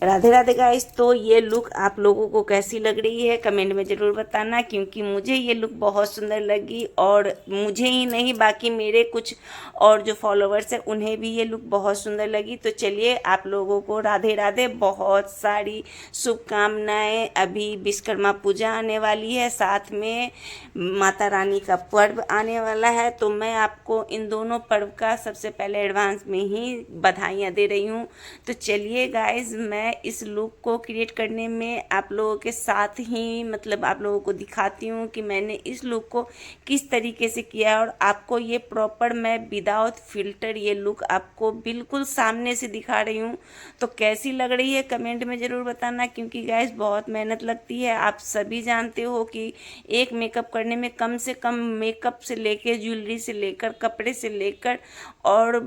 Radhe Radhe guys. तो ये look आप लोगों को कैसी लग रही है कमेंट में ज़रूर बताना, क्योंकि मुझे ये लुक बहुत सुंदर लगी और मुझे ही नहीं बाकी मेरे कुछ और जो फॉलोवर्स हैं उन्हें भी ये लुक बहुत सुंदर लगी। तो चलिए आप लोगों को राधे राधे, बहुत सारी शुभकामनाएं। अभी विश्वकर्मा पूजा आने वाली है, साथ में माता रानी का पर्व आने वाला है, तो मैं आपको इन दोनों पर्व का सबसे पहले एडवांस में ही बधाइयाँ दे रही हूँ। तो चलिए गाइज, मैं इस लुक को क्रिएट करने में आप लोगों के साथ ही आप लोगों को दिखाती हूँ कि मैंने इस लुक को किस तरीके से किया है। और आपको ये प्रॉपर मैं विदाउट फिल्टर ये लुक आपको बिल्कुल सामने से दिखा रही हूँ। तो कैसी लग रही है कमेंट में ज़रूर बताना, क्योंकि गाइज बहुत मेहनत लगती है। आप सभी जानते हो कि एक मेकअप करने में कम से कम मेकअप से लेकर ज्वेलरी से लेकर कपड़े से लेकर और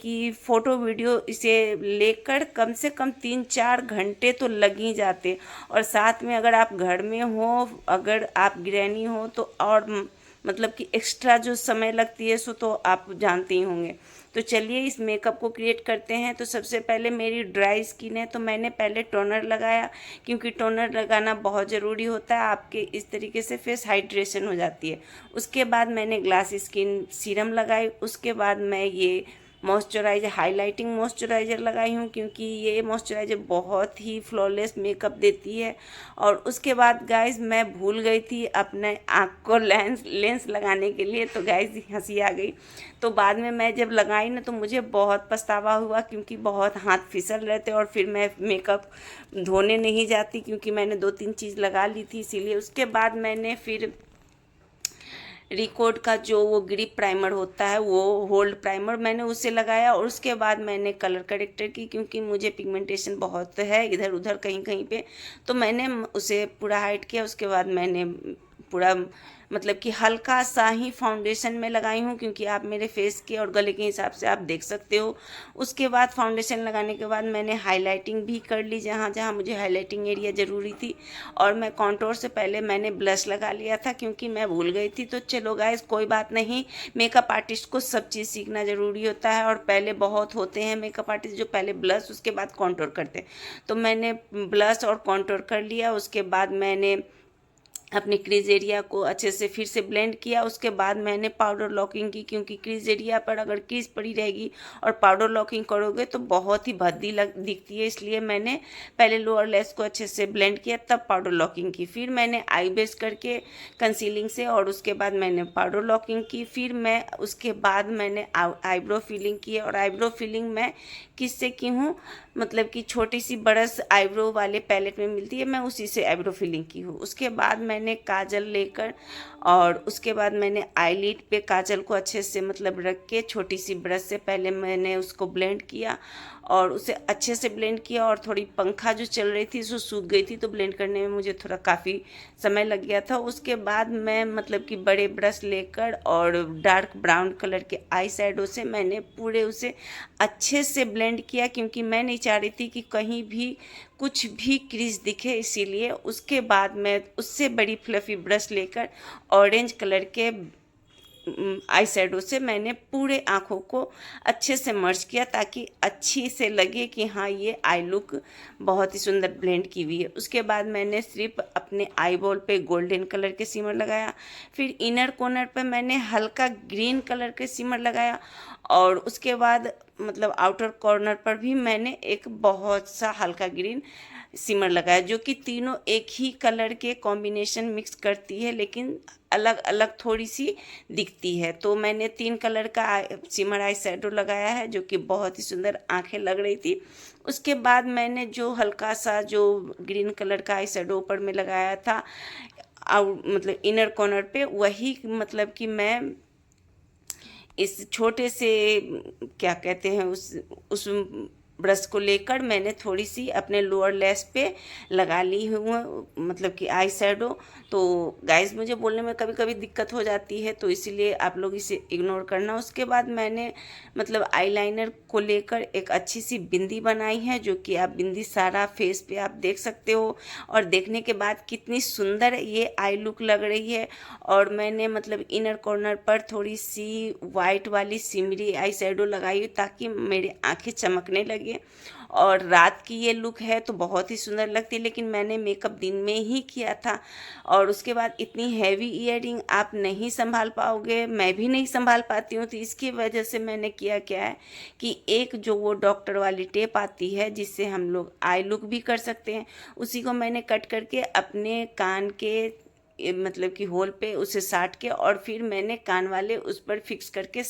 कि फ़ोटो वीडियो इसे लेकर कम से कम 3-4 घंटे तो लग ही जाते। और साथ में अगर आप घर में हो, अगर आप गृहिणी हो तो और कि एक्स्ट्रा जो समय लगती है सो तो आप जानते ही होंगे। तो चलिए इस मेकअप को क्रिएट करते हैं। तो सबसे पहले मेरी ड्राई स्किन है तो मैंने पहले टोनर लगाया, क्योंकि टोनर लगाना बहुत ज़रूरी होता है, आपके इस तरीके से फेस हाइड्रेशन हो जाती है। उसके बाद मैंने ग्लास स्किन सीरम लगाई। उसके बाद मैं ये मॉइस्चराइज़र हाइलाइटिंग मॉइस्चराइज़र लगाई हूँ, क्योंकि ये मॉइस्चराइज़र बहुत ही फ्लॉलेस मेकअप देती है। और उसके बाद गाइस मैं भूल गई थी अपने आँख को लेंस लगाने के लिए, तो गाइस हंसी आ गई। तो बाद में मैं जब लगाई ना तो मुझे बहुत पछतावा हुआ, क्योंकि बहुत हाथ फिसल रहे थे और फिर मैं मेकअप धोने नहीं जाती, क्योंकि मैंने 2-3 चीज़ लगा ली थी इसीलिए। उसके बाद मैंने फिर रिकोड का जो वो ग्रिप प्राइमर होता है, वो होल्ड प्राइमर मैंने उसे लगाया। और उसके बाद मैंने कलर करेक्टर की, क्योंकि मुझे पिगमेंटेशन बहुत है इधर उधर कहीं कहीं पे, तो मैंने उसे पूरा हाइड किया। उसके बाद मैंने पूरा कि हल्का सा ही फाउंडेशन में लगाई हूँ, क्योंकि आप मेरे फेस के और गले के हिसाब से आप देख सकते हो। उसके बाद फाउंडेशन लगाने के बाद मैंने हाइलाइटिंग भी कर ली जहाँ जहाँ मुझे हाइलाइटिंग एरिया ज़रूरी थी। और मैं कॉन्टोर से पहले मैंने ब्लश लगा लिया था, क्योंकि मैं भूल गई थी। तो चलो गाइस कोई बात नहीं, मेकअप आर्टिस्ट को सब चीज़ सीखना ज़रूरी होता है। और पहले बहुत होते हैं मेकअप आर्टिस्ट जो पहले ब्लश उसके बाद कॉन्टोर करते हैं, तो मैंने ब्लश और कॉन्टोर कर लिया। उसके बाद मैंने अपने क्रीज एरिया को अच्छे से फिर से ब्लेंड किया। उसके बाद मैंने पाउडर लॉकिंग की, क्योंकि क्रीज एरिया पर अगर क्रीज पड़ी रहेगी और पाउडर लॉकिंग करोगे तो बहुत ही भद्दी दिखती है, इसलिए मैंने पहले लोअर लेस को अच्छे से ब्लेंड किया तब पाउडर लॉकिंग की। फिर मैंने आई बेस करके कंसीलिंग से, और उसके बाद मैंने पाउडर लॉकिंग की। फिर मैं उसके बाद मैंने आईब्रो फिलिंग की, और आईब्रो फिलिंग मैं किससे की हूँ कि छोटी सी ब्रश आईब्रो वाले पैलेट में मिलती है, मैं उसी से आईब्रो फिलिंग की हूँ। उसके बाद मैंने काजल लेकर और उसके बाद मैंने आईलिड पे काजल को अच्छे से रख के छोटी सी ब्रश से पहले मैंने उसको ब्लेंड किया और उसे अच्छे से ब्लेंड किया। और थोड़ी पंखा जो चल रही थी वो सूख गई थी, तो ब्लेंड करने में मुझे थोड़ा काफ़ी समय लग गया था। उसके बाद मैं कि बड़े ब्रश लेकर और डार्क ब्राउन कलर के आई शैडो से मैंने पूरे उसे अच्छे से ब्लेंड किया, क्योंकि मैं नहीं चाह रही थी कि कहीं भी कुछ भी क्रीज दिखे, इसीलिए। उसके बाद मैं उससे बड़ी फ्लफी ब्रश लेकर ऑरेंज कलर के आई शैडो से मैंने पूरे आँखों को अच्छे से मर्ज किया, ताकि अच्छी से लगे कि हाँ ये आई लुक बहुत ही सुंदर ब्लेंड की हुई है। उसके बाद मैंने सिर्फ अपने आई बॉल पे गोल्डन कलर के सिमर लगाया। फिर इनर कॉर्नर पे मैंने हल्का ग्रीन कलर के सिमर लगाया। और उसके बाद आउटर कॉर्नर पर भी मैंने एक बहुत सा हल्का ग्रीन सिमर लगाया, जो कि तीनों एक ही कलर के कॉम्बिनेशन मिक्स करती है, लेकिन अलग अलग थोड़ी सी दिखती है। तो मैंने 3 कलर का सिमर आई शैडो लगाया है, जो कि बहुत ही सुंदर आंखें लग रही थी। उसके बाद मैंने जो हल्का सा जो ग्रीन कलर का आई शैडो ऊपर में लगाया था इनर कॉर्नर पे, वही कि मैं इस छोटे से क्या कहते हैं उस ब्रश को लेकर मैंने थोड़ी सी अपने लोअर लेस पे लगा ली हूँ कि आई शैडो। तो गाइस मुझे बोलने में कभी कभी दिक्कत हो जाती है, तो इसीलिए आप लोग इसे इग्नोर करना। उसके बाद मैंने आईलाइनर को लेकर एक अच्छी सी बिंदी बनाई है, जो कि आप बिंदी सारा फेस पे आप देख सकते हो, और देखने के बाद कितनी सुंदर ये आई लुक लग रही है। और मैंने इनर कॉर्नर पर थोड़ी सी वाइट वाली सिमरी आई शैडो लगाई, ताकि मेरी आँखें चमकने लगे। और रात की ये लुक है तो बहुत ही सुंदर लगती है, लेकिन मैंने मेकअप दिन में ही किया था। और उसके बाद इतनी हैवी ईयरिंग आप नहीं संभाल पाओगे, मैं भी नहीं संभाल पाती हूँ। तो इसकी वजह से मैंने किया क्या है कि एक जो वो डॉक्टर वाली टेप आती है जिससे हम लोग आई लुक भी कर सकते हैं, उसी को मैंने कट करके अपने कान के मतलब कि होल पे उसे साट के और फिर मैंने कान वाले उस पर फिक्स करके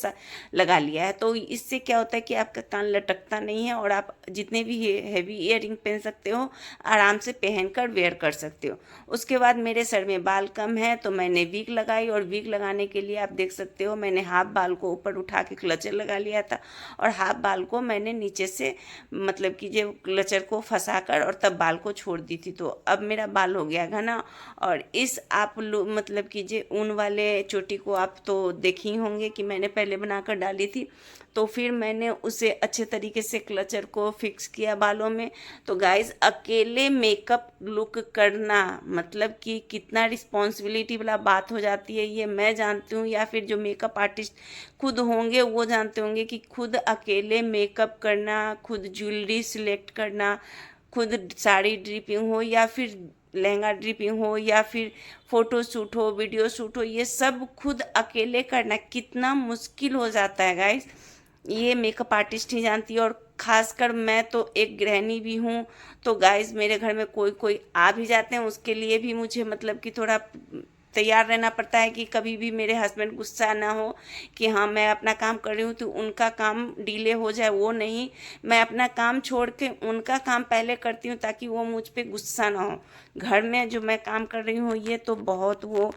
लगा लिया है। तो इससे क्या होता है कि आपका कान लटकता नहीं है और आप जितने भी हैवी ईयरिंग पहन सकते हो आराम से पहनकर वेयर कर सकते हो। उसके बाद मेरे सर में बाल कम है तो मैंने वीग लगाई, और वीग लगाने के लिए आप देख सकते हो मैंने हाफ बाल को ऊपर उठा के क्लचर लगा लिया था और हाफ बाल को मैंने नीचे से मतलब कि जो क्लचर को फंसा कर और तब बाल को छोड़ दी थी। तो अब मेरा बाल हो गया घना। और इस आप लोग मतलब कीजिए ऊन वाले चोटी को आप तो देखे ही होंगे कि मैंने पहले बनाकर डाली थी, तो फिर मैंने उसे अच्छे तरीके से क्लचर को फिक्स किया बालों में। तो गाइज अकेले मेकअप लुक करना मतलब कि कितना रिस्पॉन्सिबिलिटी वाला बात हो जाती है, ये मैं जानती हूँ, या फिर जो मेकअप आर्टिस्ट खुद होंगे वो जानते होंगे कि खुद अकेले मेकअप करना, खुद ज्वेलरी सिलेक्ट करना, खुद साड़ी ड्रिपिंग हो या फिर लहंगा ड्रिपिंग हो या फिर फ़ोटो शूट हो, वीडियो शूट हो, ये सब खुद अकेले करना कितना मुश्किल हो जाता है गाइस। ये मेकअप आर्टिस्ट ही जानती है। और ख़ासकर मैं तो एक गृहिणी भी हूँ, तो गाइस मेरे घर में कोई कोई आ भी जाते हैं, उसके लिए भी मुझे मतलब कि थोड़ा तैयार रहना पड़ता है कि कभी भी मेरे हस्बैंड गुस्सा ना हो कि हाँ मैं अपना काम कर रही हूँ तो उनका काम डिले हो जाए, वो नहीं, मैं अपना काम छोड़ के उनका काम पहले करती हूँ ताकि वो मुझ पे गुस्सा ना हो। घर में जो मैं काम कर रही हूँ ये तो बहुत वो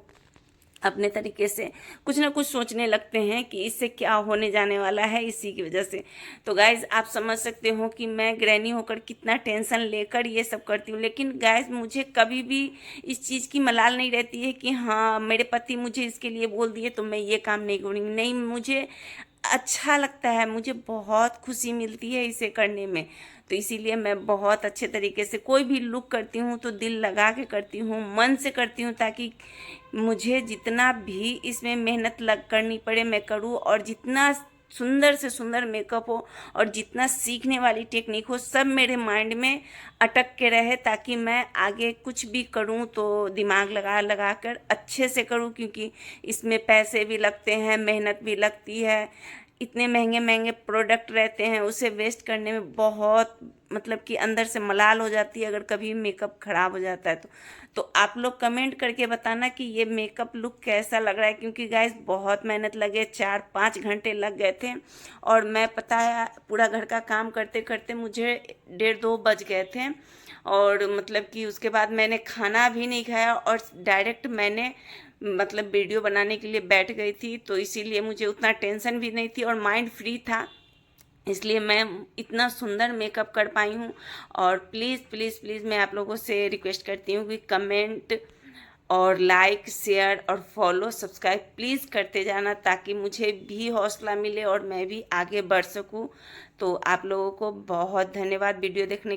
अपने तरीके से कुछ ना कुछ सोचने लगते हैं कि इससे क्या होने जाने वाला है, इसी की वजह से। तो गाइज़ आप समझ सकते हो कि मैं गृहिणी होकर कितना टेंशन लेकर ये सब करती हूँ। लेकिन गाइज़ मुझे कभी भी इस चीज़ की मलाल नहीं रहती है कि हाँ मेरे पति मुझे इसके लिए बोल दिए तो मैं ये काम नहीं करूँगी। नहीं, मुझे अच्छा लगता है, मुझे बहुत खुशी मिलती है इसे करने में। तो इसीलिए मैं बहुत अच्छे तरीके से कोई भी लुक करती हूँ तो दिल लगा के करती हूँ, मन से करती हूँ, ताकि मुझे जितना भी इसमें मेहनत लग करनी पड़े मैं करूँ, और जितना सुंदर से सुंदर मेकअप हो और जितना सीखने वाली टेक्निक हो सब मेरे माइंड में अटक के रहे, ताकि मैं आगे कुछ भी करूं तो दिमाग लगा लगा कर अच्छे से करूं। क्योंकि इसमें पैसे भी लगते हैं, मेहनत भी लगती है, इतने महंगे महंगे प्रोडक्ट रहते हैं, उसे वेस्ट करने में बहुत मतलब कि अंदर से मलाल हो जाती है अगर कभी मेकअप ख़राब हो जाता है तो आप लोग कमेंट करके बताना कि ये मेकअप लुक कैसा लग रहा है। क्योंकि गाइस बहुत मेहनत लगे, 4-5 घंटे लग गए थे, और मैं पता है पूरा घर का काम करते करते मुझे 1:30-2 बज गए थे। और मतलब कि उसके बाद मैंने खाना भी नहीं खाया और डायरेक्ट मैंने मतलब वीडियो बनाने के लिए बैठ गई थी। तो इसीलिए मुझे उतना टेंशन भी नहीं थी और माइंड फ्री था, इसलिए मैं इतना सुंदर मेकअप कर पाई हूँ। और प्लीज़ प्लीज़ प्लीज़ मैं आप लोगों से रिक्वेस्ट करती हूँ कि कमेंट और लाइक शेयर और फॉलो सब्सक्राइब प्लीज़ करते जाना, ताकि मुझे भी हौसला मिले और मैं भी आगे बढ़ सकूँ। तो आप लोगों को बहुत धन्यवाद वीडियो देखने